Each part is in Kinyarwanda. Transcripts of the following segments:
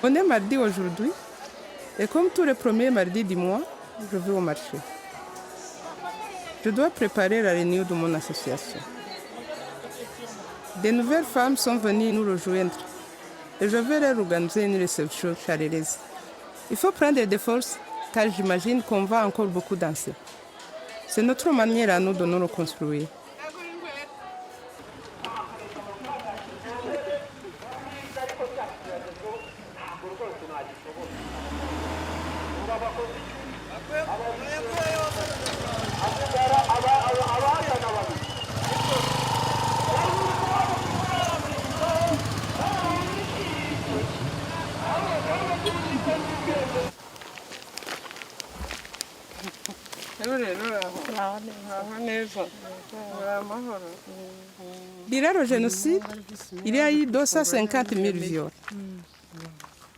On est mardi aujourd'hui et comme tous les premiers mardis du mois, je vais au marché. Je dois préparer la réunion de mon association. Des nouvelles femmes sont venues nous rejoindre et je vais leur organiser une réception chaleureuse. Il faut prendre des forces car j'imagine qu'on va encore beaucoup danser. C'est notre manière à nous de nous reconstruire. Durant le génocide, il y a eu 250 000 viols.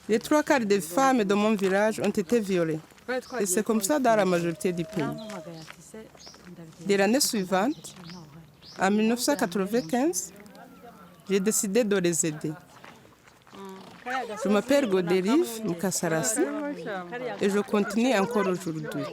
Les 3/4 des femmes de mon village ont été violées. Et c'est comme ça dans la majorité du pays. Dès l'année suivante, en 1995, j'ai décidé de les aider. Je m'appelle Godérif Mukasarasi et je continue encore aujourd'hui.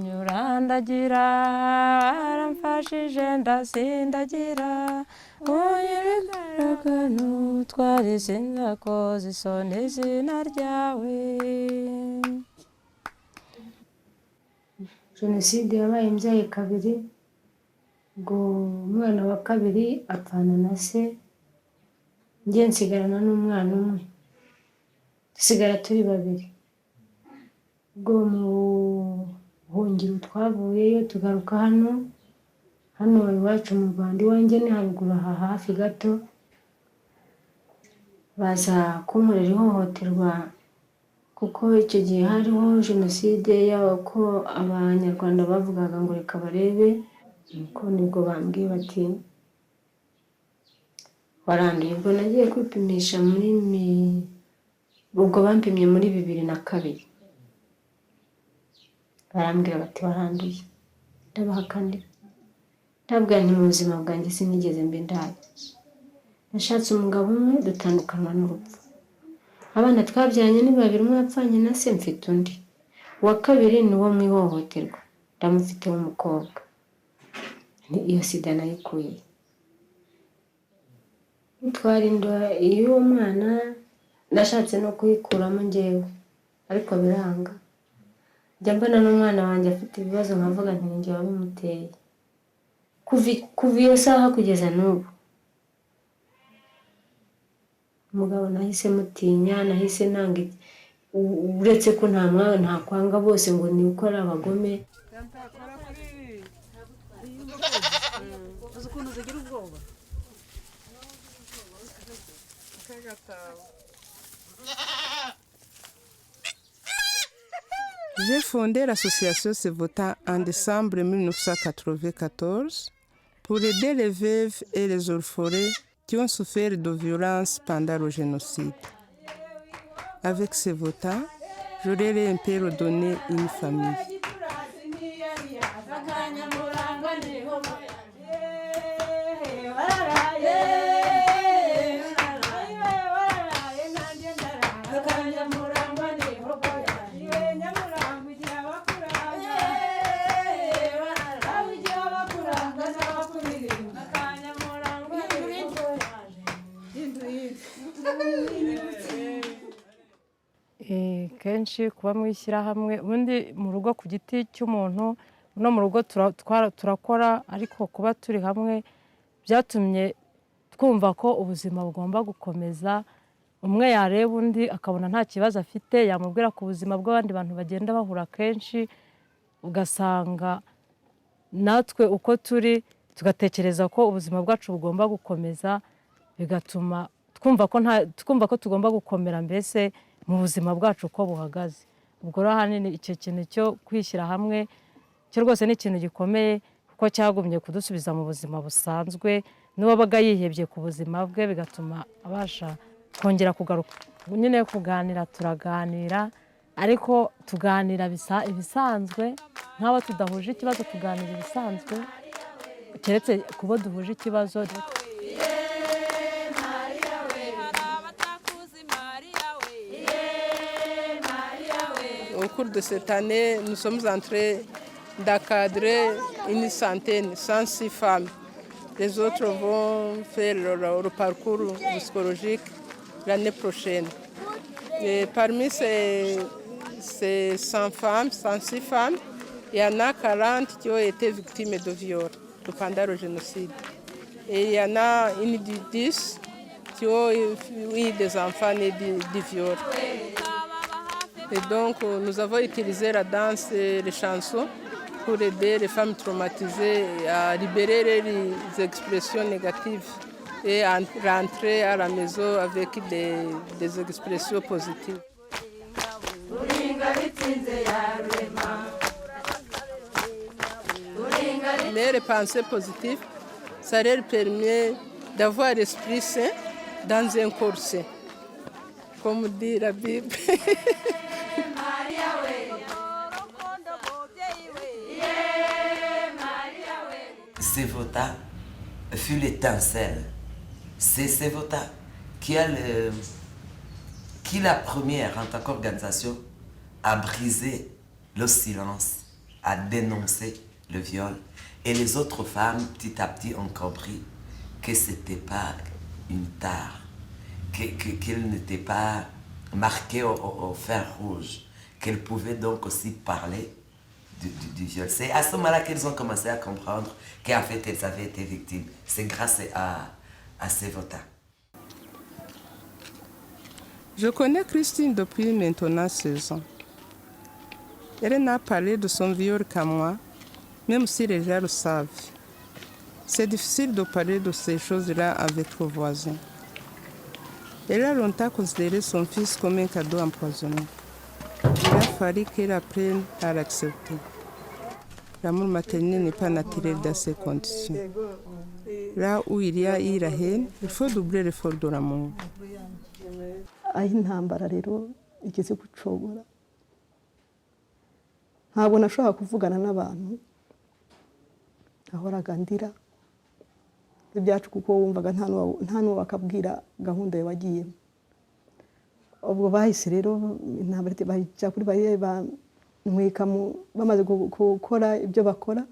Nyurandagira aramfashije ndasindagira unyirikano twari sinzakoze isoni izina ryawe. Jenoside yabaye imbyaye kabiri, ngo umwana wa kabiri apfana na se, njye nsigarana n'umwana umwe, dusigara turi babiri. Ubwo mu buhungiro twavuyeyo tugaruka hano iwacu mu Rwanda, iwanjye ni haruguru aha hafi gato, baza kunkorera ihohoterwa kuko icyo gihe hariho jenoside y'uko abanyarwanda bavugaga ngo reka barebe, nuko nibwo bambwiye bati waranduye. Ubwo nagiye kwipimisha ubwo bampimye muri 2002, barambwira bati waranduye. Ndabahakanira, ndabwira nti mu buzima bwanjye sinigeze mbe ndaye. Nashatse umugabo umwe dutandukana n'urupfu. Abana twabyaranye ni babiri, umwe yapfanye na se, mfite undi. Uwa kabiri ni uwo mu ihohoterwa, ndamufite w'umukobwa. Iyo sida nayikuye. Twari inda y'uwo mwana, nashatse no kuyikuramo njyewe ariko biranga. Njya mbona n'umwana wanjye afite ibibazo nkavuga nti njye wabimuteye. Kuva iyo saha kugeza n'ubu umugabo nahise mutinya, nahise nanga, uretse ko nta kwanga bose ngo ni uko ari abagome. J'ai fondé l'association Sevota en décembre 1994 pour aider les veuves et les orphelins qui ont souffert de violences pendant le génocide. Avec Sevota, j'aurais un peu redonné une famille. Kenshi kuba mu ishyirahamwe ubundi mu rugo ku giti cy'umuntu no mu rugo turakora ariko kuba turi hamwe byatumye twumva ko ubuzima bugomba gukomeza umwe yareba undi akabona nta kibazo afite yamubwira ku buzima bw'abandi bantu bagenda bahura kenshi ugasanga natwe uko turi tugatekereza ko ubuzima bwacu bugomba gukomeza bigatuma twumva ko tugomba gukomera mbese mu buzima bwacu uko buhagaze ubwo rero ahanini icyo kintu cyo kwishyira hamwe cyo rwose ni ikintu gikomeye kuko cyagumye kudusubiza mu buzima busanzwe n'uwabaga yihebye ku buzima bwe bigatuma abasha kongera kugaruka nyine kuganira turaganira ariko tuganira ibisanzwe nk'abo tudahuje ikibazo tuganira ibisanzwe keretse kubo duhuje ikibazo. Au cours de cette année, nous sommes en train d'encadrer une centaine, 106 femmes. Les autres vont faire leur parcours psychologique l'année prochaine. Et parmi ces 100 femmes, 106 femmes, il y en a 40 qui ont été victimes de viol pendant le génocide. Et il y en a une de 10 qui ont eu des enfants nés du viol. Et donc, nous avons utilisé la danse et les chansons pour aider les femmes traumatisées à libérer les expressions négatives et à rentrer à la maison avec des expressions positives. Mais les pensées positives, ça leur permet d'avoir l'esprit sain dans un corps sain, comme dit la Bible. Sevota fut l'étincelle. C'est Sevota qui la première en tant qu'organisation a brisé le silence, a dénoncé le viol. Et les autres femmes, petit à petit, ont compris que ce n'était pas une tare, qu'elle n'était pas marquée au fer rouge, qu'elle pouvait donc aussi parler du viol. C'est à ce moment-là qu'elles ont commencé à comprendre qu'en fait elles avaient été victimes. C'est grâce à Sevota. Je connais Christine depuis maintenant 16 ans. Elle n'a parlé de son viol qu'à moi, même si les gens le savent. C'est difficile de parler de ces choses-là avec vos voisins. Elle a longtemps considéré son fils comme un cadeau empoisonné. Il a fallu qu'elle apprenne à l'accepter. L'amour maternel n'est pas naturel dans ces conditions. Là où il y a eu la haine, il faut doubler l'effort de l'amour. aho intambara rero igeze gucogora ntabwo nashobora kuvugana n'abantu ahoraga ndira ibyacu kuko wumvaga nta n'uwo bakabwira gahunda yabagiyemo ubwo bahise rero intambara bajya kuri bariye bantwika bamaze gukora ibyo bakora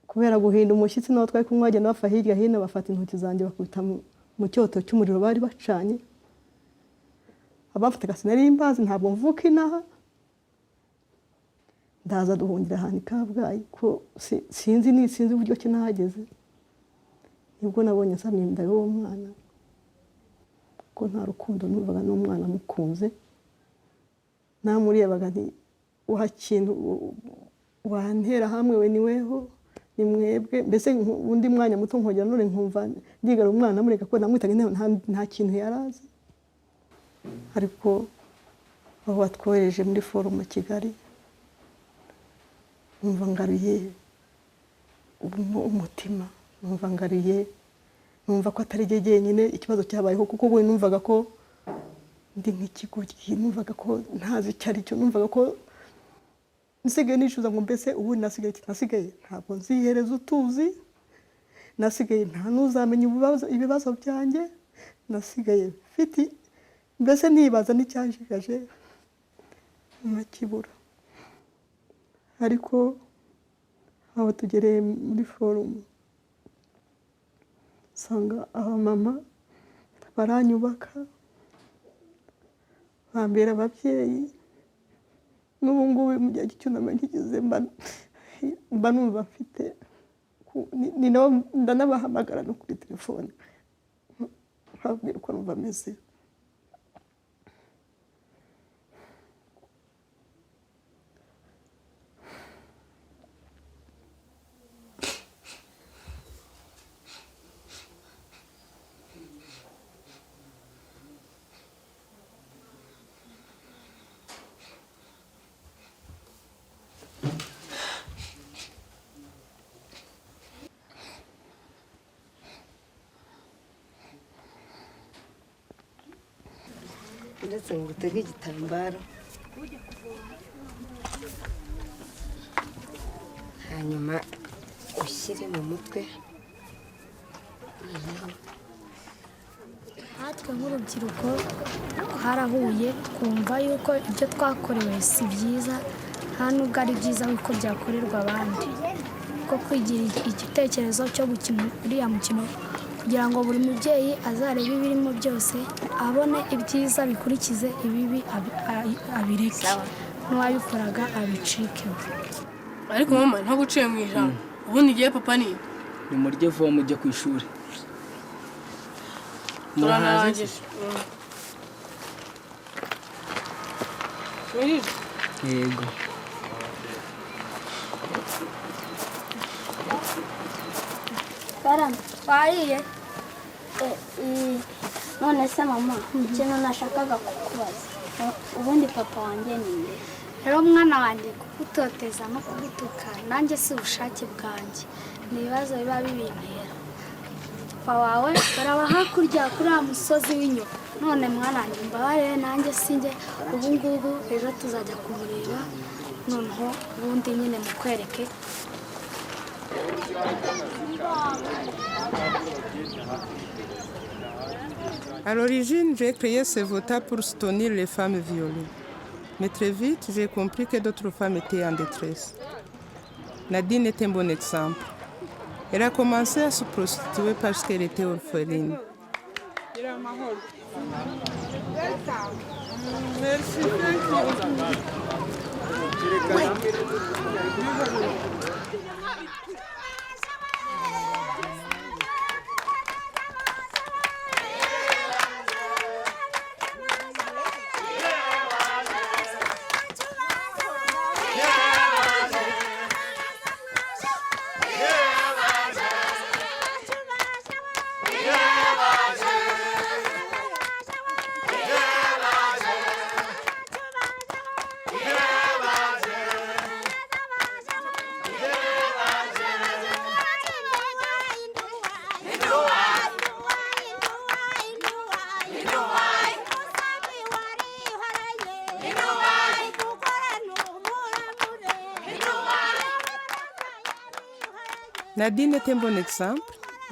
kubera guhinda umushyitsi n'aho twari kumwe bagenda bafa hirya hino bafata intoki zanjye bakubita mu cyoto cy'umuriro bari bacanye abafite gasinari imbazi ntabwo mvuka inaha ndaza duhungira ahantu Kabgayi ko sinzi uburyo ki nahageze nibwo nabonye nsamye inda y'uwo mwana ko nta rukundo numvaga n'umwana mukunze namurebaga nti wakintu wantera hamwe we niweho ni mwebwe mbese undi mwanya muto nkongera none nkumva ndigara umwana mureka ko namwitaga nta kintu yarazi ariko aho batwohereje muri forumu Kigali numva ngaruye umutima numva ngaruye numva ko atari jye jyenyine ikibazo cyabayeho kuko we numvaga ko ndi nk'ikigoryi numvaga ko ntazi icyo ari cyo numvaga ko nsigaye nishuza ngo mbese ubu nasigaye ntabwo nzihereza utuzi nasigaye nta n'uzamenya ibibazo byanjye nasigaye mfite mbese nibaza n'icyanjigaje nkakibura ariko aho tugereye muri forumu usanga abamama baranyubaka bambera ababyeyi n'ubu ngubu mu gihe cy'icyunamo ntigeze mba numva mfite ni nabo ndanabahamagara no kuri telefone nkababwira uko numva ameze ndetse ngo utege igitambaro hanyuma ushyire mu mutwe natwe nk'urubyiruko harahuye twumva yuko ibyo twakorewe si byiza nta nubwo ari byiza kuko byakorerwa abandi ko kwigira igitekerezo cyo gukina uriya mukino kugira ngo buri mubyeyi azarebe ibirimo byose abone ibyiza bikurikize ibibi abireke n'uwabikoraga abicikeho. ariko mama ntabwo uciye mu ijambo ubundi igihe papa ni nimurye vuba mujye ku ishuri turanarangiye yego Karamba twariye none se mama ikintu nashakaga kukubaza ubundi papa wanjye ni nde rero mwana wanjye kugutoteza no kugutuka nanjye si ubushake bwanjye ni ibibazo biba bibintera papa wawe baraba hakurya kuri wa musozi w'inyuma none mwana wanjye mbabarire nanjye sinjye ubu ngubu ejo tuzajya kumureba noneho ubundi nyine mukwereke. À l'origine, j'ai créé ce VOTA pour soutenir les femmes violées. Mais très vite, j'ai compris que d'autres femmes étaient en détresse. Nadine est un bon exemple. Elle a commencé à se prostituer parce qu'elle était orpheline. Nadine est un bon exemple.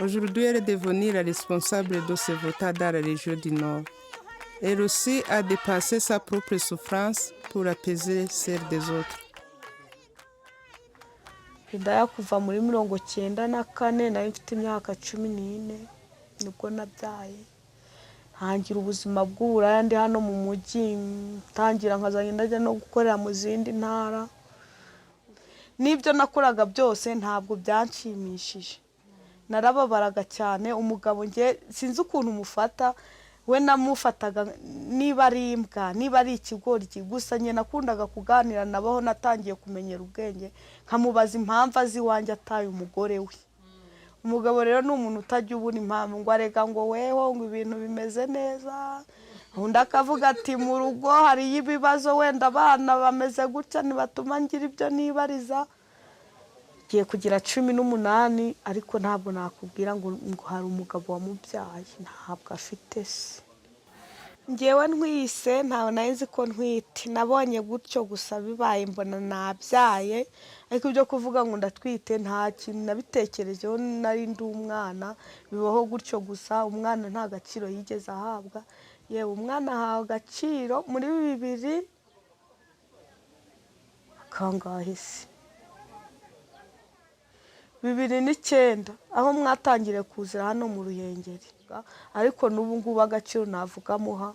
Aujourd'hui, elle est devenue la responsable de ce VOTA dans la région du Nord. Elle aussi a dépassé sa propre souffrance pour apaiser celle des autres. Hidaya kuva muri 1994 nari mfite imyaka 14 nibwo nabyaye ntangira ubuzima bw'uburaya ndi hano mu mujyi ntangira nkazanye ndajya no gukorera mu zindi ntara nibyo nakoraga byose ntabwo byanshimishije narababaraga cyane umugabo nge sinzi ukuntu mufata we namufataga niba ari imbwa niba ari ikigoryi gusa nyine nakundaga kuganira nabaho natangiye kumenyera ubwenge nkamubaza impamvu azi iwanjye ataye umugore we. Umugabo rero ni umuntu utajya ubura impamvu ngo arega ngo weho ngo ibintu bimeze neza, undi akavuga ati mu rugo hariyo ibibazo wenda abana bameze gutya ntibatuma ngira ibyo nibariza. Ngiye kugira 18 ariko ntabwo nakubwira ngo hari umugabo wamubyaye, ntabwo afite se. Ngewe ntwise ntawe nayizi ko ntwite, nabonye gutyo gusa bibaye mbona nabyaye, ariko ibyo kuvuga ngo ndatwite nta kintu nabitekerejeho, nari ndi umwana bibaho gutyo gusa. Umwana nta gaciro yigeze ahabwa, yewe umwana ahawe agaciro muri 2000 kangahe se 2009 aho mwatangire kuzira hano mu Ruhengeri, ariko n'ubu ngubu agaciro navuga muha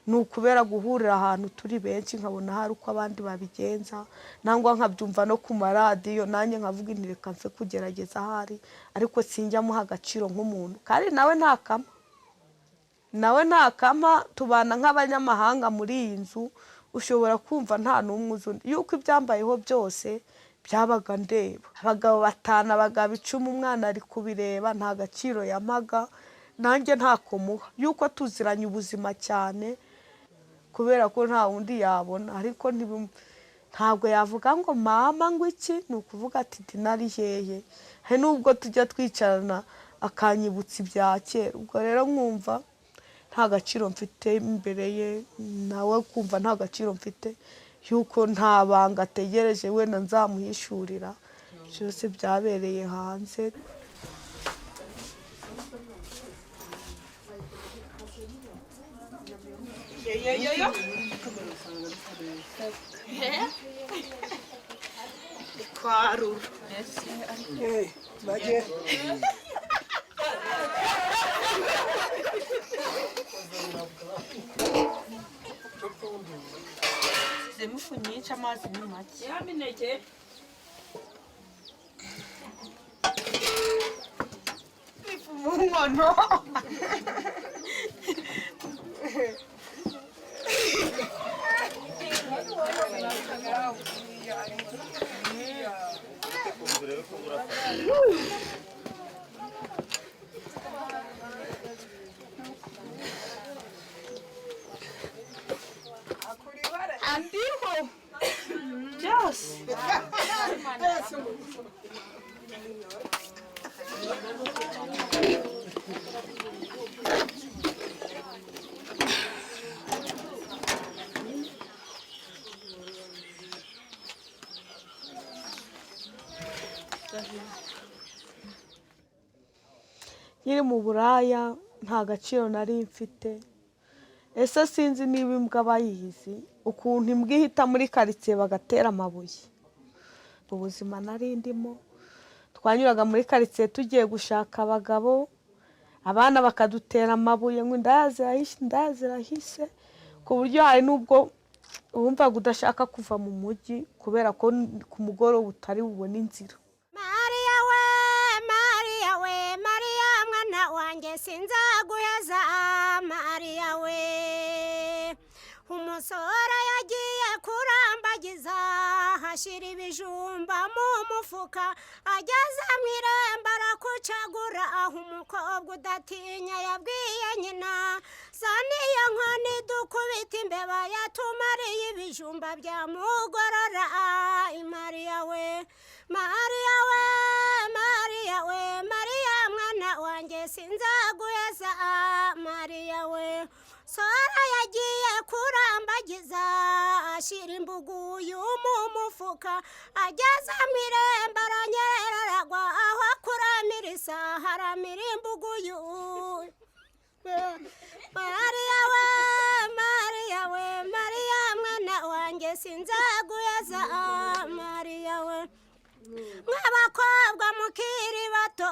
ni ukubera guhurira ahantu turi benshi nkabona hari uko abandi babigenza, nangwa nkabyumva no ku maradiyo nanjye nkavuga inti reka mfe kugerageza ahari, ariko sinjya muha agaciro nk'umuntu kandi nawe ntakama tubana nk'abanyamahanga muri iyi nzu. Ushobora kumva nta n'umwe uzi yuko ibyambayeho byose byabaga ndeba. Abagabo 5 abagabo 10 umwana ari kubireba, nta gaciro yamaga, nanjye ntako muha yuko tuziranye ubuzima cyane kubera ko nta wundi yabona, ariko ntabwo yavuga ngo mama ngo iki, ni ukuvuga ati dinari hehe. He nubwo tujya twicarana akanyibutsa ibya kera, ubwo rero nkumva nta gaciro mfite imbere ye, nawe kumva nta gaciro mfite yuko nta banga ategereje wenda nzamuhishurira, byose byabereye hanze. Kwarura baje zemufu nyinshi amazi ni make yamineke ifu mu nkono. Andiho just nyiri mu buraya nta gaciro nari mfite. Ese sinzi niba imbwa bayizi ukuntu imbwa ihita muri karitsiye bagatera amabuye. Ubuzima nari ndimo, twanyuraga muri karitsiye tugiye gushaka abagabo, abana bakadutera amabuye ngo ndazirahise, ku buryo hari n'ubwo wumvaga udashaka kuva mu mujyi kubera ko ku mugoroba utari bubone inzira. Sinzaguheza Mariya we, umusore yagiye kurambagiza hashira ibijumba mu mufuka, ageze mu irembo arakucagura, aho umukobwa udatinya yabwiye nyina, saniya nkoni dukubita imbeba yatumariye ibijumba byamugorora. Mariya we, Mariya we, Mariya we, Mariya mwana wanjye sinzaguheza Mariya we. Sora yagiye kurambagiza ashira imbuguyu mu mufuka, ageze mu irembo aranyereragwa, aho kuramirisa haramira imbuguyu. Mariya we, Mariya we, Mariya mwana wanjye sinzaguheza Mariya we. Mw'abakobwa mukiri bato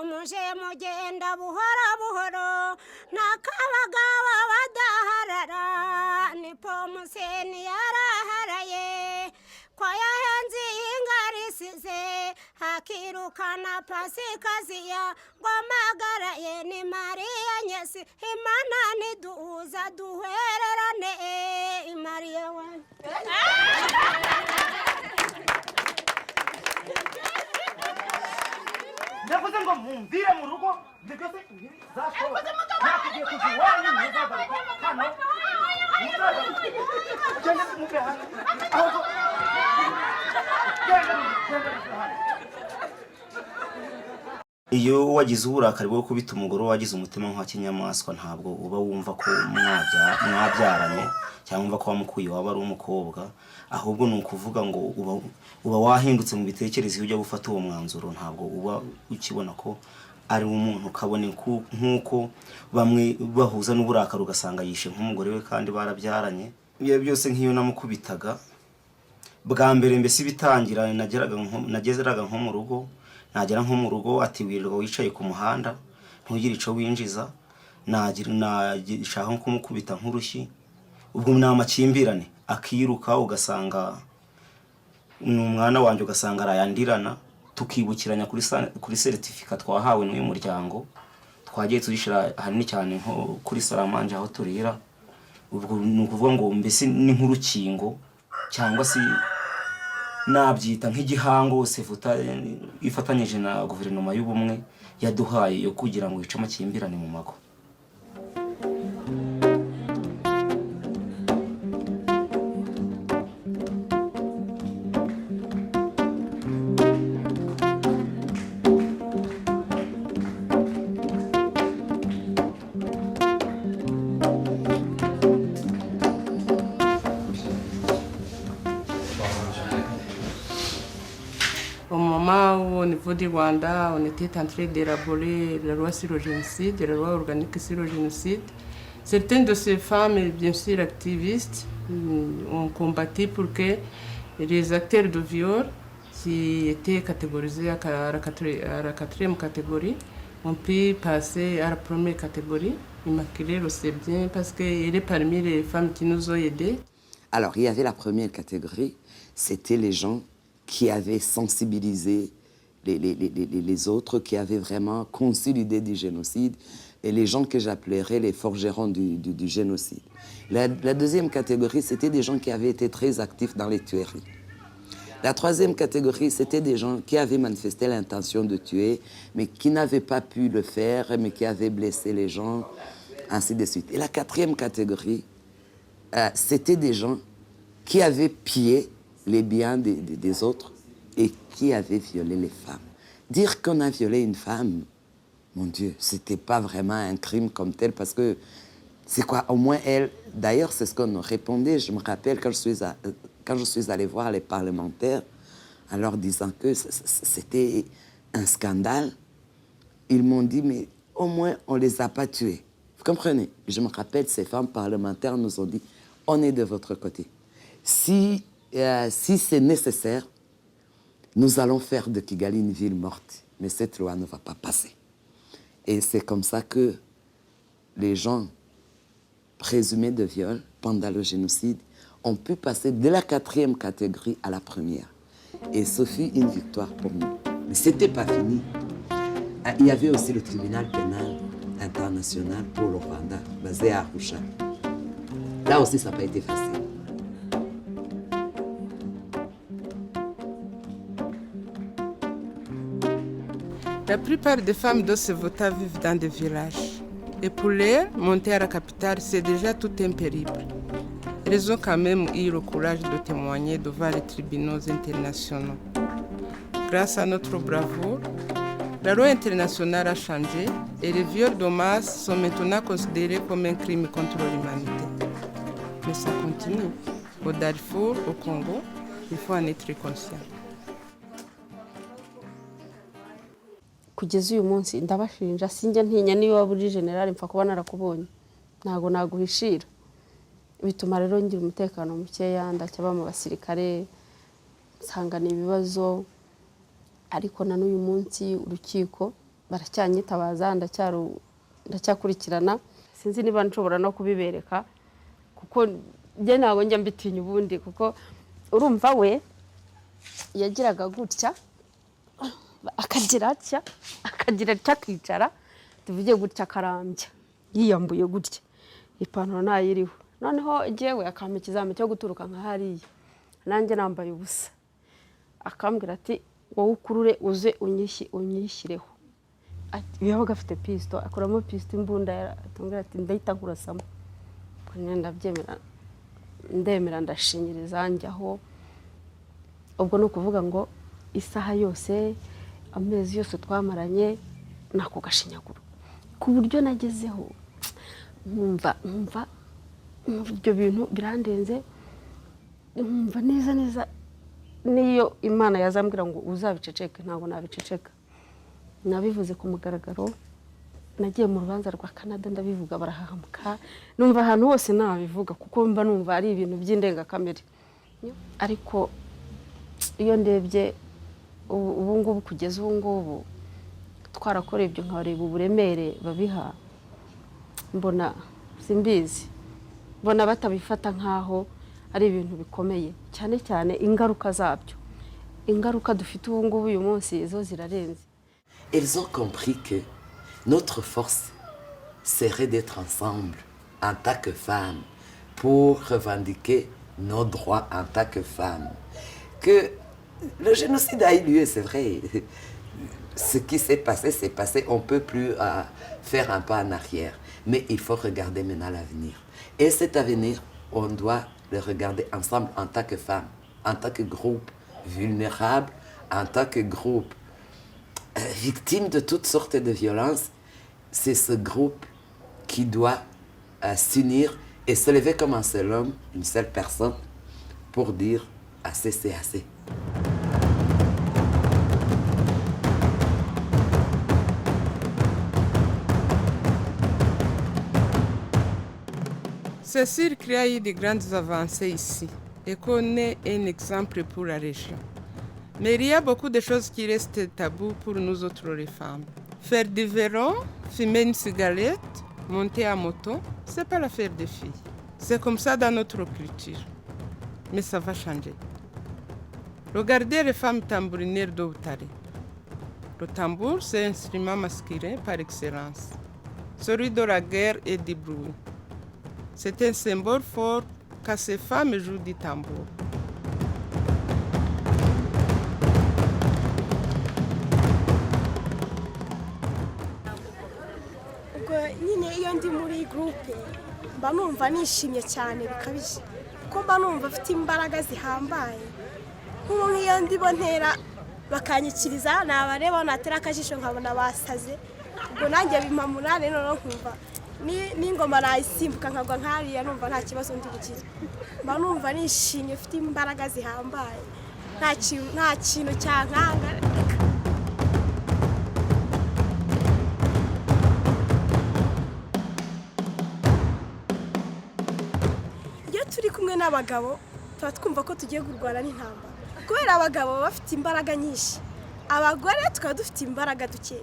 muje mugenda buhoro buhoro, n'akabagabo badaharara, nipo Museni yaraharaye ko yahenze ingarisize akirukana pasikaziya ngo magaraye ni mariya nyesi imana niduhuza duhererane mariya wanjye ndavuze ngo mumvire mu rugo ndetse zashoboka nakugiye kuva iwanyu muzagaruka hano ugende muve hano ahubwo iyo wagize uburakari bwo kubita umugore wagize umutima nka kinyamaswa ntabwo uba wumva ko mwabyaranye cyangwa wumva ko wamukuye waba ari umukobwa ahubwo ni ukuvuga ngo uba wahindutse mu bitekerezo iyo ujya gufata uwo mwanzuro ntabwo uba ukibona ko ari umuntu ukabone nk'uko bamwe bahuza n'uburakari ugasanga yishe nk'umugore we kandi barabyaranye ibyo byose nk'iyo namukubitaga bwa mbere mbese bitangira nageraga nko mu rugo nagera nko mu rugo ati wirirwa wicaye ku muhanda ntugire ico winjiza nashaka nko kumukubita nk'urushyi ubwo ni amakimbirane akiruka ugasanga n'umwana wanje ugasanga arayandirana tukibukiranya kuri certificate twahawe n'uyu muryango twagiye tuzishira hanini cyane nko kuri Salamanje aho turira ubwo ni ukuvuga ngo mbese ni nk'urukingo cyangwa si nabyita nk'igihango sevuta ifatanyije na guverinoma y'ubumwe yaduhaye yo kugira ngo ice amakimbirane mu mago. Au moment où, au niveau du Rwanda, on était en train d'élaborer la loi sur le génocide, la loi organique sur le génocide, certaines de ces femmes, bien sûr activistes, ont combattu pour que les acteurs de viol qui étaient catégorisés à la quatrième catégorie ont pu passer à la première catégorie. Immaculée le sait bien parce qu'elle est parmi les femmes qui nous ont aidés. Alors, il y avait la première catégorie, c'était les gens qui avaient sensibilisé les autres, qui avaient vraiment conçu l'idée du génocide, et les gens que j'appellerais les forgerons du génocide. La deuxième catégorie, c'était des gens qui avaient été très actifs dans les tueries. La troisième catégorie, c'était des gens qui avaient manifesté l'intention de tuer, mais qui n'avaient pas pu le faire, mais qui avaient blessé les gens, ainsi de suite. Et la quatrième catégorie, c'était des gens qui avaient pillé les biens des autres et qui avaient violé les femmes. Dire qu'on a violé une femme, mon Dieu, c'était pas vraiment un crime comme tel parce que c'est quoi, au moins elle, d'ailleurs c'est ce qu'on nous répondait, je me rappelle quand je suis allée voir les parlementaires en leur disant que c'était un scandale, ils m'ont dit mais au moins on les a pas tués. Vous comprenez? Je me rappelle ces femmes parlementaires nous ont dit on est de votre côté. Si c'est nécessaire, nous allons faire de Kigali une ville morte. Mais cette loi ne va pas passer. Et c'est comme ça que les gens présumés de viol pendant le génocide ont pu passer de la quatrième catégorie à la première. Et ce fut une victoire pour nous. Mais ce n'était pas fini. Il y avait aussi le tribunal pénal international pour le Rwanda, basé à Arusha. Là aussi, ça n'a pas été facile. La plupart des femmes de Sevota vivent dans des villages. Et pour elles, monter à la capitale, c'est déjà tout un périple. Elles ont quand même eu le courage de témoigner devant les tribunaux internationaux. Grâce à notre bravoure, la loi internationale a changé et les viols de masse sont maintenant considérés comme un crime contre l'humanité. Mais ça continue. Au Darfour, au Congo, il faut en être conscient. Kugeza uyu munsi ndabashinja sinjye ntinya niyo waba uri general mpfa kuba narakubonye ntago naguhishira bituma rero ngira umutekano mukeya ndacyaba mu basirikare sangana ibibazo ariko na n'uyu munsi urukiko baracyanyitabaza ndacyakurikirana sinzi niba nshobora no kubibereka kuko njye ntago njya mbitinya ubundi kuko urumva we yagiraga gutya akagira atya akicara tuvuge gutya akarambya yiyambuye gutya ipantaro ntayiriho noneho jewe akampa ikizame cyo guturuka nka hariya nanjye nambaye ubusa akambwira ati wowe ukurure uze unyishyireho ati yabaga afite pisto akuramo pisto imbunda atongera ati ndahita nkurasamo ndemera ndashinyiriza njyaho ubwo no kuvuga ngo isaha yose amezi yose twamaranye nako gashinyaguro ku buryo nagezeho nkumva ibyo bintu birandenze nkumva neza niyo Imana yazambwira ngo uzabiceceke ntabwo nabiceceka nabivuze ku mugaragaro nagiye mu rubanza rwa Canada ndabivuga barahahamuka numva ahantu hose nabivuga kuko mba numva ari ibintu by'indengakamere ariko iyo ndebye ubu ngubu kugeza ubu ngubu twarakoreye ibyo nkareba uburemere babiha mbona simbizi mbona batabifata nkaho ari ibintu bikomeye cyane ingaruka zabyo ingaruka dufite ubu ngubu uyu munsi zo zirarenze. Ils ont compris que notre force serait d'être ensemble en tant que femmes pour revendiquer nos droits en tant que femmes. Que le génocide a eu lieu, c'est vrai. Ce qui s'est passé, on ne peut plus faire un pas en arrière. Mais il faut regarder maintenant l'avenir. Et cet avenir, on doit le regarder ensemble en tant que femmes, en tant que groupe vulnérable, en tant que groupe victime de toutes sortes de violences. C'est ce groupe qui doit s'unir et se lever comme un seul homme, une seule personne, pour dire assez, c'est assez. C'est sûr qu'il y a eu de grandes avancées ici et qu'on est un exemple pour la région. Mais il y a beaucoup de choses qui restent tabous pour nous autres les femmes. Faire du vélo, fumer une cigarette, monter à moto, ce n'est pas l'affaire des filles. C'est comme ça dans notre culture. Mais ça va changer. Regardez les femmes tambourinières d'Outari. Le tambour, c'est un instrument masculin par excellence. Celui de la guerre et du bruit. C'est un symbole fort que ces femmes jouent du tambour. nyine iyo ndi muri groupe mba numva nishimye cyane bikabije kuko mba numva afite imbaraga zihambaye nk'ubu nk'iyo ndibo ntera bakanyikiriza nabareba natera akajisho nkabona basaze ubwo nanjye bimamurane noneho nkumva n'ingoma nayisimbuka nkagwa nkariya numva nta kibazo ndi bugire mba numva nishimye ufite imbaraga zihambaye nta kintu cyankanga. Turi kumwe n'abagabo tuba twumva ko tugiye kurwana n'intambara kubera abagabo bafite imbaraga nyinshi abagore tukaba dufite imbaraga duke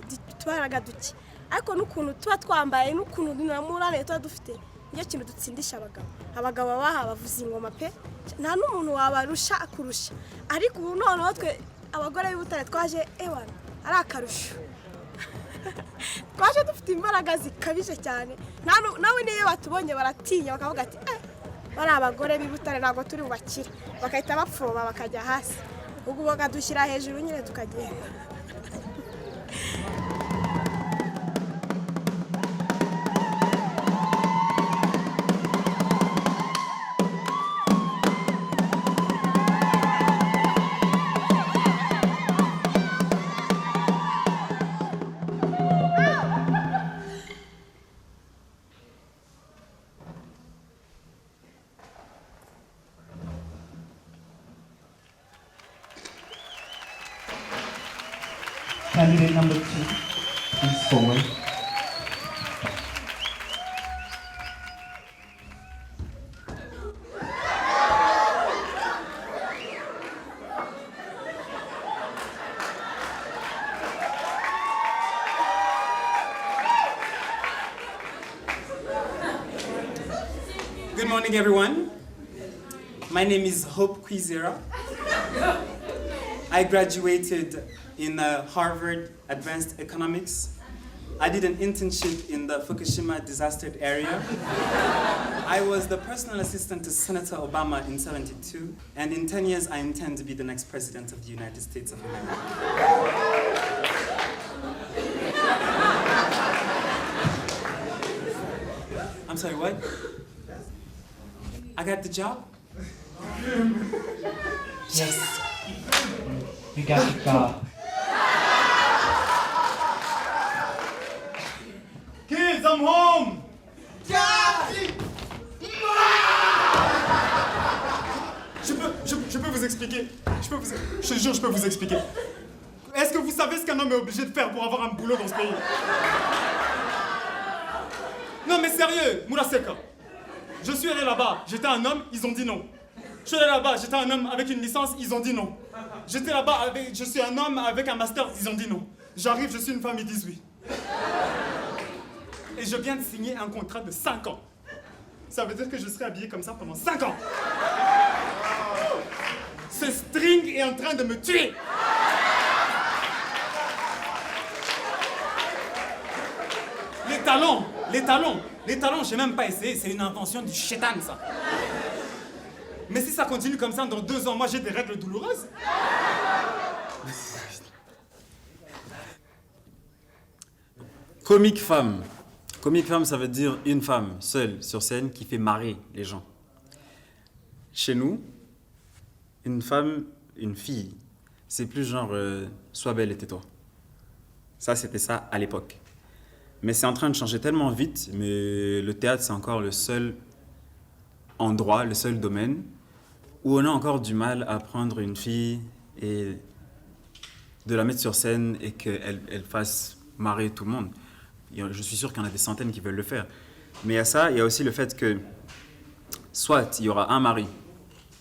ariko n'ukuntu tuba twambaye n'ukuntu namurane tuba dufite niyo kintu dutsindisha abagabo baha bavuza ingoma pe nta n'umuntu wabarusha akurusha ariko ubu noneho twe abagore b'Ibutare twaje ewana ari akarusho twaje dufite imbaraga zikabije cyane nawe niyo batubonye baratinya bakavuga ati bari abagore b'Ibutare ntabwo turi bubakire bakahita bapfoma bakajya hasi ubwo bakadushyira hejuru nyine tukagenda. Candidate number 2, please forward. Good morning, everyone. My name is Hope Kwizera. I graduated in Harvard Advanced Economics. I did an internship in the Fukushima disaster area. I was the personal assistant to Senator Obama in '72, and in 10 years I intend to be the next president of the United States of America. I'm sorry, what? I got the job? Yes. You got the job. Kids, I'm home! Je peux vous expliquer. Je te jure, je peux vous expliquer. Est-ce que vous savez ce qu'un homme est obligé de faire pour avoir un boulot dans ce pays? Non mais sérieux, Mouraseka. Je suis allé là-bas, j'étais un homme, ils ont dit non. Je suis allé là-bas, j'étais un homme avec une licence, ils ont dit non. J'étais là-bas, je suis un homme avec un master, ils ont dit non. J'arrive, je suis une femme, ils disent oui. Et je viens de signer un contrat de 5 ans. Ça veut dire que je serai habillé comme ça pendant 5 ans. Ce string est en train de me tuer. Les talons, j'ai même pas essayé, c'est une invention du chétan, ça. Mais si ça continue comme ça, dans 2 ans, moi j'ai des règles douloureuses. Comique femme. Comique femme, ça veut dire une femme seule sur scène qui fait marrer les gens. Chez nous, une femme, une fille, c'est plus genre sois belle et tais-toi. Ça, c'était ça à l'époque. Mais c'est en train de changer tellement vite, mais le théâtre, c'est encore le seul endroit, le seul domaine où on a encore du mal à prendre une fille et de la mettre sur scène et qu'elle fasse marrer tout le monde. Je suis sûr qu'il y en a des centaines qui veulent le faire. Mais à ça, il y a aussi le fait que soit il y aura un mari,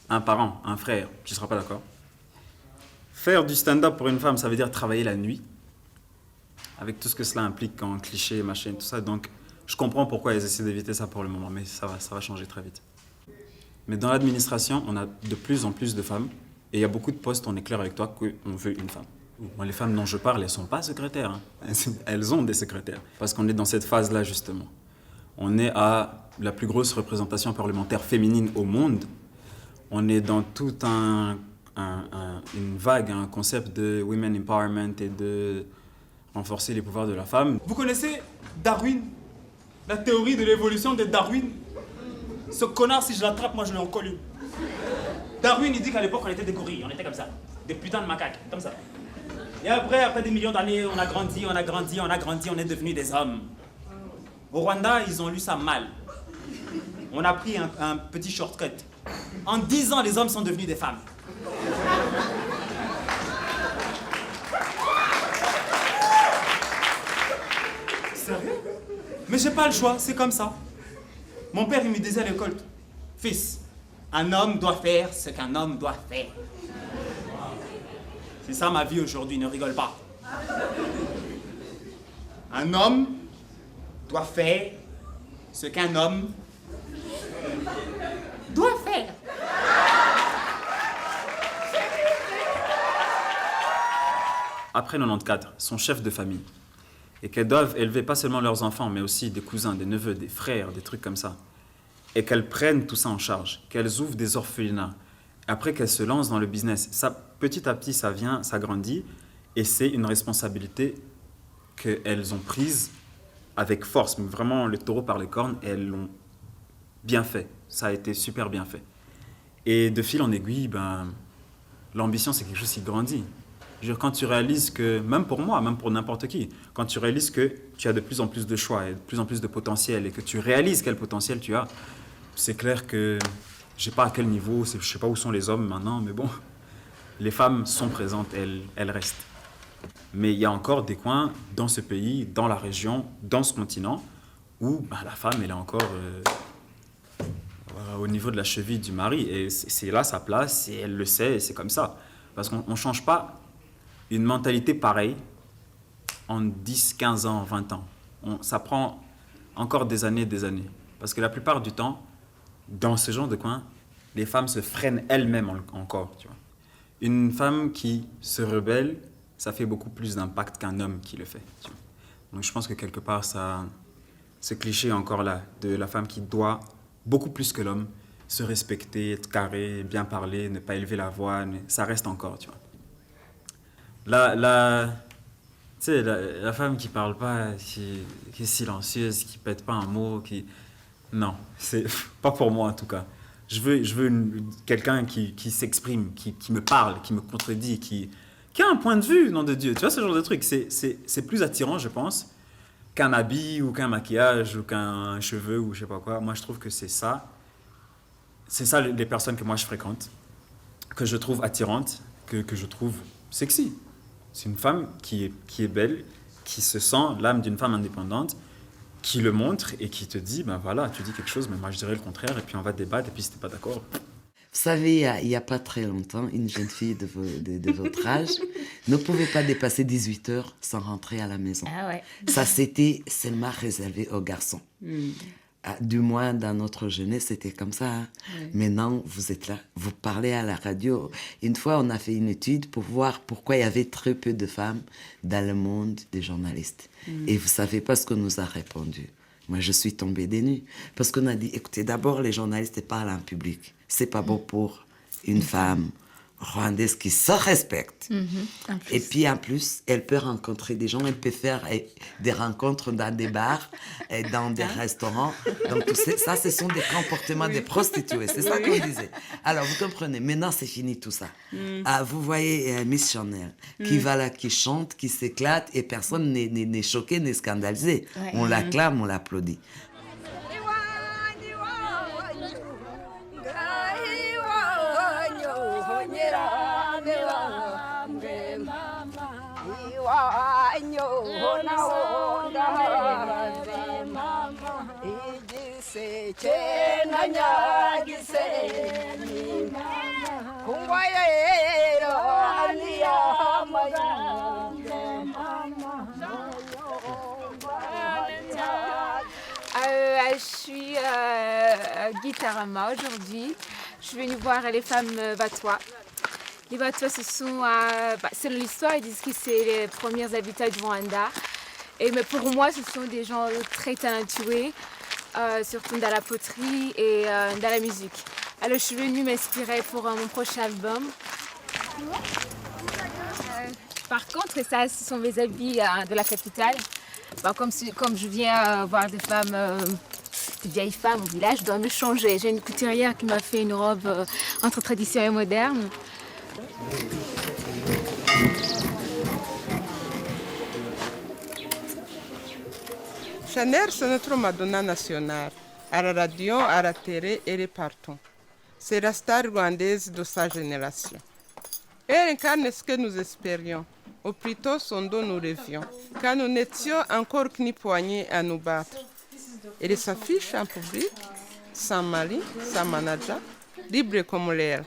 un parent, un frère qui ne sera pas d'accord. Faire du stand-up pour une femme, ça veut dire travailler la nuit, avec tout ce que cela implique en cliché, machin, tout ça. Donc, je comprends pourquoi ils essaient d'éviter ça pour le moment, mais ça va changer très vite. Mais dans l'administration, on a de plus en plus de femmes, et il y a beaucoup de postes, on est clair avec toi, qu'on veut une femme. Bon, les femmes dont je parle, elles ne sont pas secrétaires. Hein. Elles ont des secrétaires, parce qu'on est dans cette phase-là, justement. On est à la plus grosse représentation parlementaire féminine au monde. On est dans tout une vague, un concept de women empowerment et de renforcer les pouvoirs de la femme. Vous connaissez Darwin? La théorie de l'évolution de Darwin? Ce connard, si je l'attrape, moi je lui en colle une. Darwin, il dit qu'à l'époque, on était des gorilles, on était comme ça. Des putains de macaques, comme ça. Et après des millions d'années, on a grandi, on est devenus des hommes. Au Rwanda, ils ont lu ça mal. On a pris un petit shortcut. En 10 ans, les hommes sont devenus des femmes. Sérieux? Mais j'ai pas le choix, c'est comme ça. Mon père, il me disait à l'école, fils, un homme doit faire ce qu'un homme doit faire. C'est ça ma vie aujourd'hui, ne rigole pas. Un homme doit faire ce qu'un homme doit faire. Après 94, sont chefs de famille. Et qu'elles doivent élever pas seulement leurs enfants, mais aussi des cousins, des neveux, des frères, des trucs comme ça. Et qu'elles prennent tout ça en charge, qu'elles ouvrent des orphelinats. Après qu'elles se lancent dans le business. Ça, petit à petit, ça vient, ça grandit. Et c'est une responsabilité qu'elles ont prise avec force. Mais vraiment, le taureau par les cornes, et elles l'ont bien fait. Ça a été super bien fait. Et de fil en aiguille, l'ambition, c'est quelque chose qui grandit. Je veux dire, quand tu réalises que, même pour moi, même pour n'importe qui, quand tu réalises que tu as de plus en plus de choix et de plus en plus de potentiel et que tu réalises quel potentiel tu as, c'est clair que je ne sais pas à quel niveau, je ne sais pas où sont les hommes maintenant, mais bon, les femmes sont présentes, elles restent. Mais il y a encore des coins dans ce pays, dans la région, dans ce continent, où la femme, elle est encore au niveau de la cheville du mari. Et c'est là sa place, et elle le sait, et c'est comme ça. Parce qu'on ne change pas une mentalité pareille en 10, 15 ans, 20 ans. Ça prend encore des années. Parce que la plupart du temps, dans ce genre de coin, les femmes se freinent elles-mêmes encore, tu vois. Une femme qui se rebelle, ça fait beaucoup plus d'impact qu'un homme qui le fait. Tu vois. Donc je pense que quelque part, ça, ce cliché encore là, de la femme qui doit, beaucoup plus que l'homme, se respecter, être carré, bien parler, ne pas élever la voix, ça reste encore, tu vois. Tu sais, la femme qui parle pas, qui est silencieuse, qui pète pas un mot, qui... Non, c'est pas pour moi en tout cas. Je veux quelqu'un qui s'exprime, qui me parle, qui me contredit, qui a un point de vue, nom de Dieu. Tu vois, ce genre de truc, c'est plus attirant, je pense, qu'un habit ou qu'un maquillage ou qu'un cheveu ou je sais pas quoi. Moi, je trouve que c'est ça les personnes que moi je fréquente, que je trouve attirantes, que je trouve sexy. C'est une femme qui est belle, qui se sent l'âme d'une femme indépendante, qui le montre et qui te dit, ben voilà, tu dis quelque chose, mais moi je dirais le contraire, et puis on va débattre, et puis si t'es pas d'accord... Vous savez, il n'y a pas très longtemps, une jeune fille de votre âge ne pouvait pas dépasser 18 heures sans rentrer à la maison. Ah ouais. Ça, c'était seulement réservé aux garçons. Du moins, dans notre jeunesse, c'était comme ça. Hein. Maintenant, vous êtes là, vous parlez à la radio. Une fois, on a fait une étude pour voir pourquoi il y avait très peu de femmes dans le monde des journalistes. Et vous savez pas ce qu'on nous a répondu. Moi, je suis tombée des nues. Parce qu'on a dit, écoutez, d'abord, les journalistes parlent en public. C'est pas beau pour une femme rwandaise qui se respecte. Et puis, en plus, elle peut rencontrer des gens, elle peut faire des rencontres dans des bars, et dans des restaurants. Donc, tout ça, ce sont des comportements de prostituées. C'est ça qu'on disait. Alors, vous comprenez, maintenant, c'est fini tout ça. Vous voyez Miss Chanel, qui va là, qui chante, qui s'éclate, et personne n'est choqué, n'est scandalisé. On l'acclame, on l'applaudit. Je suis Guitarama aujourd'hui. Je suis venue voir les femmes Vatwa. Les Vatwa, ce sont, selon l'histoire, ils disent que c'est les premiers habitants du Rwanda. Mais pour moi, ce sont des gens très talentueux, surtout dans la poterie et dans la musique. Alors, je suis venue m'inspirer pour mon prochain album. Par contre, ça, ce sont mes habits de la capitale. Comme je viens voir des vieilles femmes au village, je dois me changer. J'ai une couturière qui m'a fait une robe entre tradition et moderne. Chanel, c'est notre Madonna nationale. À la radio, à la télé, elle est partout. C'est la star rwandaise de sa génération. Elle incarne ce que nous espérions, ou plutôt ce dont nous rêvions, car nous n'étions encore qu'une poignée à nous battre. Elle s'affiche en public, sans mari, sans manager, libre comme l'air,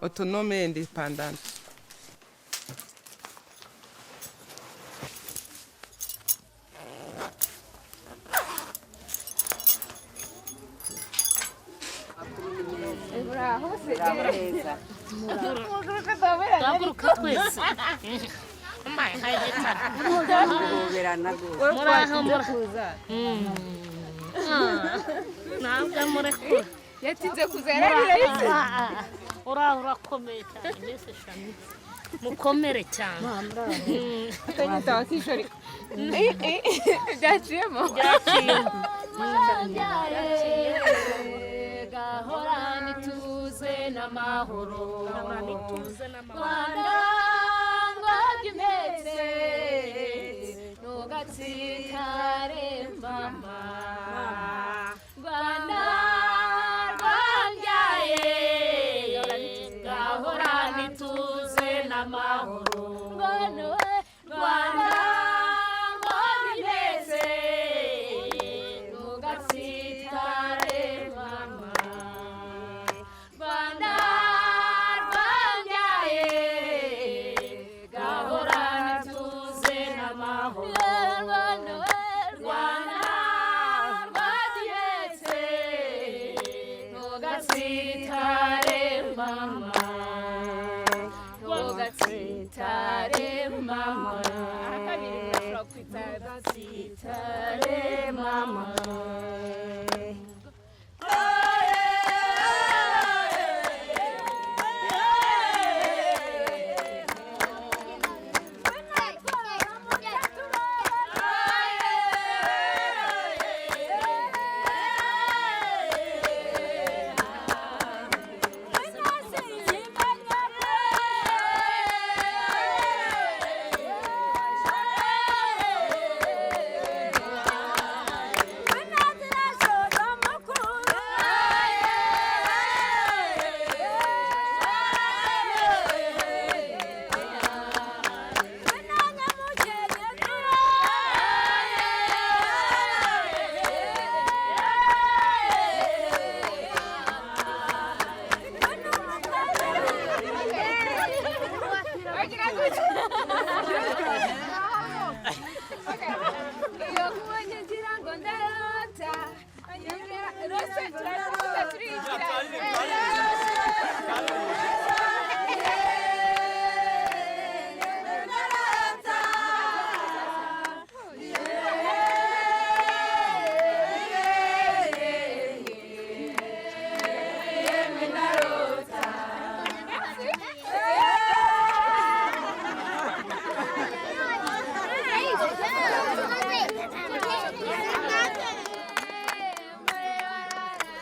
autonome et indépendante. Gahaguruka twese ntabwo murekura yatinze kuza yarabiretse uraho urakomeye cyane mbese shami mukomere cyane akanyita wakishorika byaciyemo gahorana ituze n'amahoro Rwanda ngwagimeze nugatsikare mama Rwanda rwambyaye gahorana ituze n'amahoro Rwanda ngwagimeze nugatsikare mama Rwanda rwambyaye gahorana ituze n'amahoro Rwanda rwagihetse nugatsitare mama batsitare mama akabiri bashobora kwita batsitare mama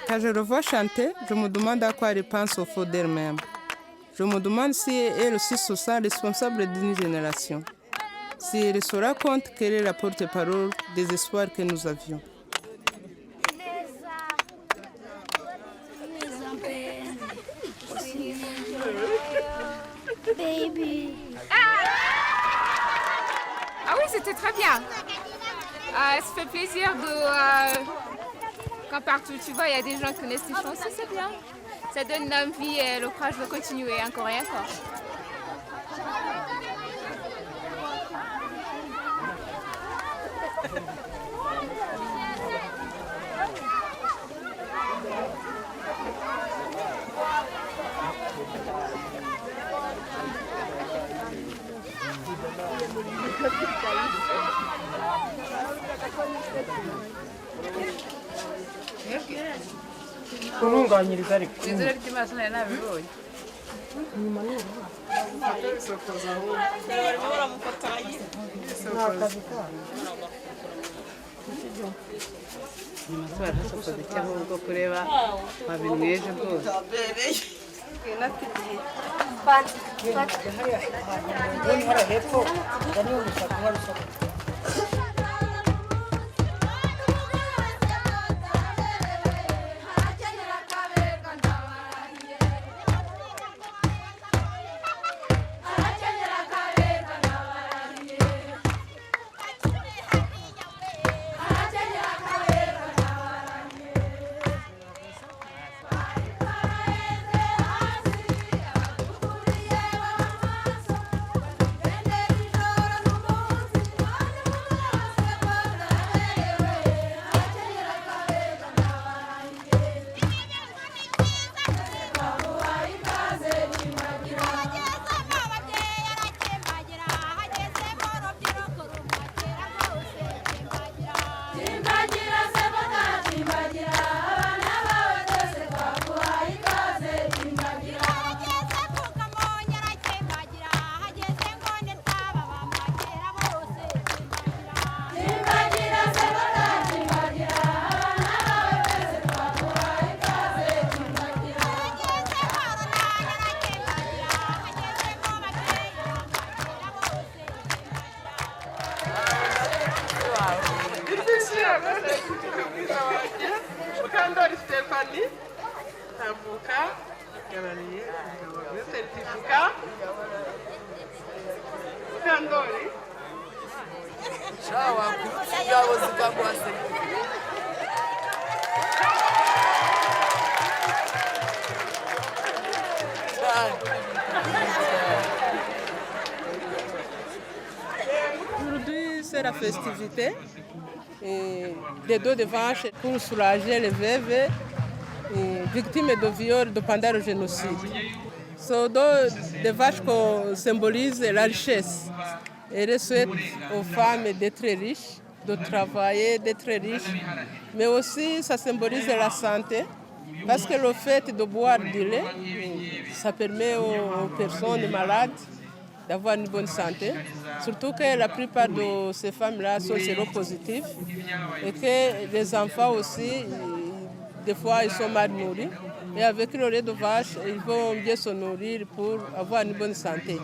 Quand je le vois chanter, je me demande à quoi elle pense au fond d'elle-même. Je me demande si elle aussi se sent responsable d'une génération. Si elle se rend compte qu'elle est la porte-parole des espoirs que nous avions. Baby. Ah oui, c'était très bien. Ça fait plaisir de... quand partout tu vois, il y a des gens qui connaissent tes chansons, c'est bien. Ça donne l'envie et le courage de continuer encore et encore. kurunganyiriza ariko izina ry'Imana sinari nabibonye nyuma ni sokoza aho barimo baramufotora nyuma twarasokoza cyangwa ubwo kureba babimweje rwose Mukandori Stephanie avuka yarariye certifica Mukandori shawa kugabo zikagwase Aujourd'hui, c'est la festivité des dos de vache pour soulager les veuves victimes de viol pendant le génocide. sont des vaches qui symbolisent la richesse. Elles souhaitent aux femmes d'être riches, de travailler, d'être riches. Mais aussi, ça symbolise la santé. Parce que le fait de boire du lait, ça permet aux personnes malades d'avoir une bonne santé. Surtout que la plupart de ces femmes-là sont séropositives et que les enfants aussi, des fois, ils sont mal nourris. Et avec le lait de vache, ils vont bien se nourrir pour avoir une bonne santé.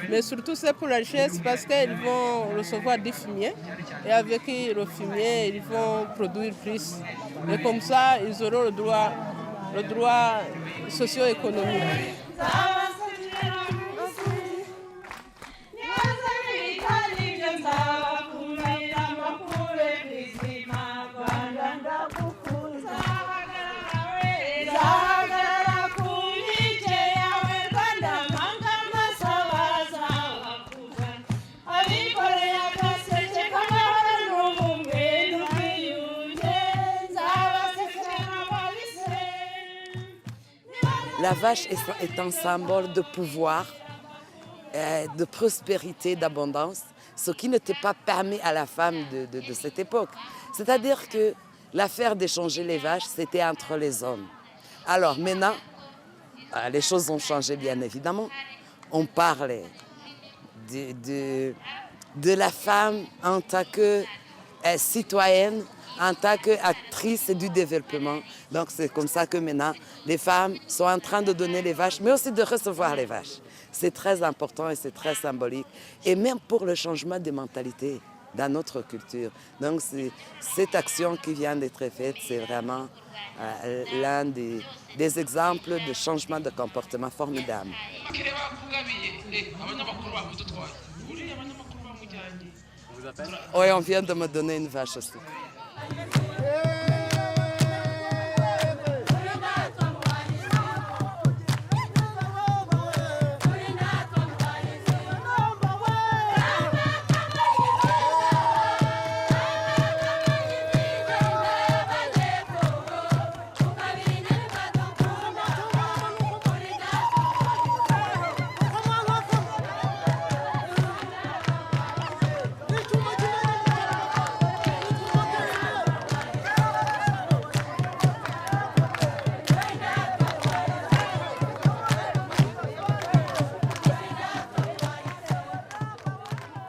Mais surtout, c'est pour la richesse parce qu'ils vont recevoir du fumier. Et avec le fumier, ils vont produire plus. Et comme ça, ils auront le droit socio-économique. La vache est un symbole de pouvoir, de prospérité, d'abondance, ce qui n'était pas permis à la femme de cette époque. C'est-à-dire que l'affaire d'échanger les vaches, c'était entre les hommes. Alors maintenant, les choses ont changé bien évidemment. On parlait de la femme en tant que citoyenne, en tant qu'actrice du développement. Donc c'est comme ça que maintenant, les femmes sont en train de donner les vaches, mais aussi de recevoir les vaches. C'est très important et c'est très symbolique. Et même pour le changement de mentalité dans notre culture. Donc cette action qui vient d'être faite, c'est vraiment l'un des exemples de changement de comportement formidable. Oui, on vient de me donner une vache aussi.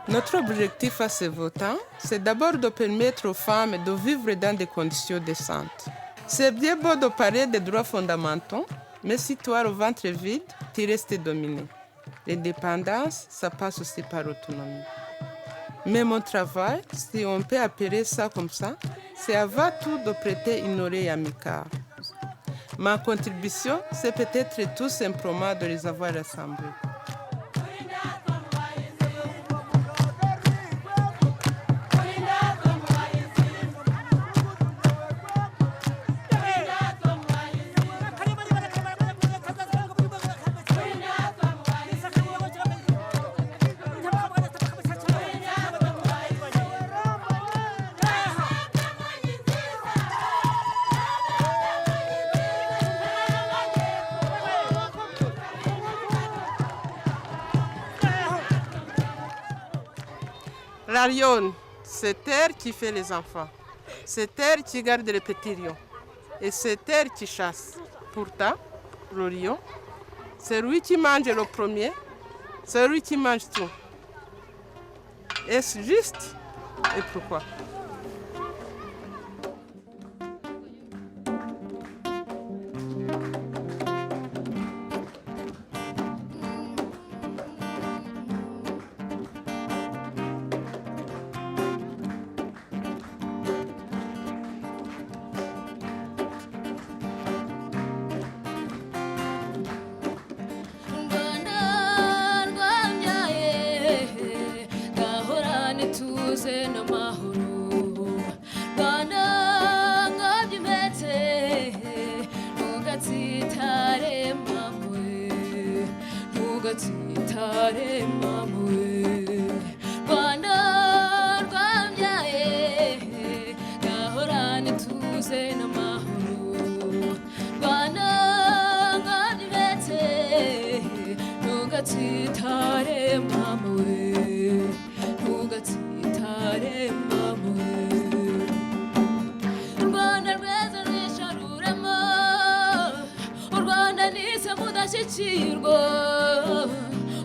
Notre objectif à ce votant, c'est d'abord de permettre aux femmes de vivre dans des conditions décentes. C'est bien beau de parler des droits fondamentaux, mais si tu as le ventre vide, tu restes dominé. L'indépendance, ça passe aussi par l'autonomie. Mais mon travail, si on peut appeler ça comme ça, c'est avant tout de prêter une oreille amicale. Ma contribution, c'est peut-être tout simplement de les avoir rassemblés. La lionne, c'est elle qui fait les enfants. C'est elle qui garde les petits lions. Et c'est elle qui chasse. Pourtant, le lion, c'est lui qui mange le premier, c'est lui qui mange tout. Est-ce juste? Et pourquoi? mama we ntugatsitare mama we u Rwanda rweza nisharuramo u Rwanda nise mudashyikirwa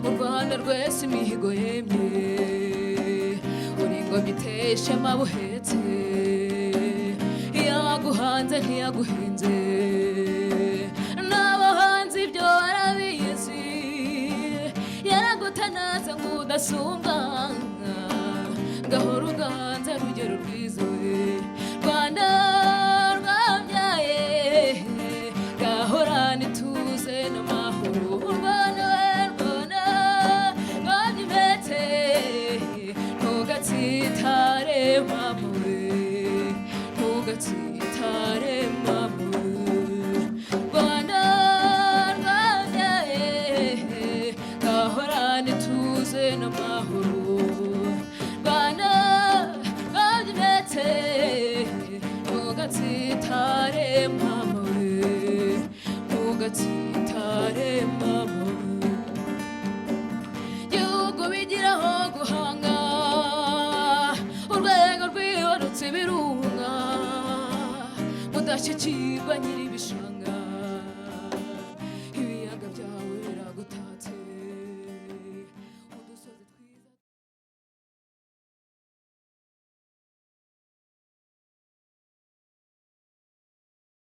u Rwanda rwese imihigo yemye uri ngo biteshe amabuhetse yaguhanze ntiyaguhinze n'abahanzi ibyo barabizi yaragutanaza ngo udasumbwa gahora uganza rugero rwiza we Rwanda rwabyaye gahorana ituze n'amahoro u Rwanda Rwanda rwabyibetse ntugatsitare mama we ntugatsitare mama we Rwanda rwabyaye gahorana ituze n'amahoro Rwanda rwabyibetse ntugatsitare mama we ntugatsitare mama we gihugu bigiraho guhanga urwego rwibarutse birunga mudashyikirwa nyir'ibishanga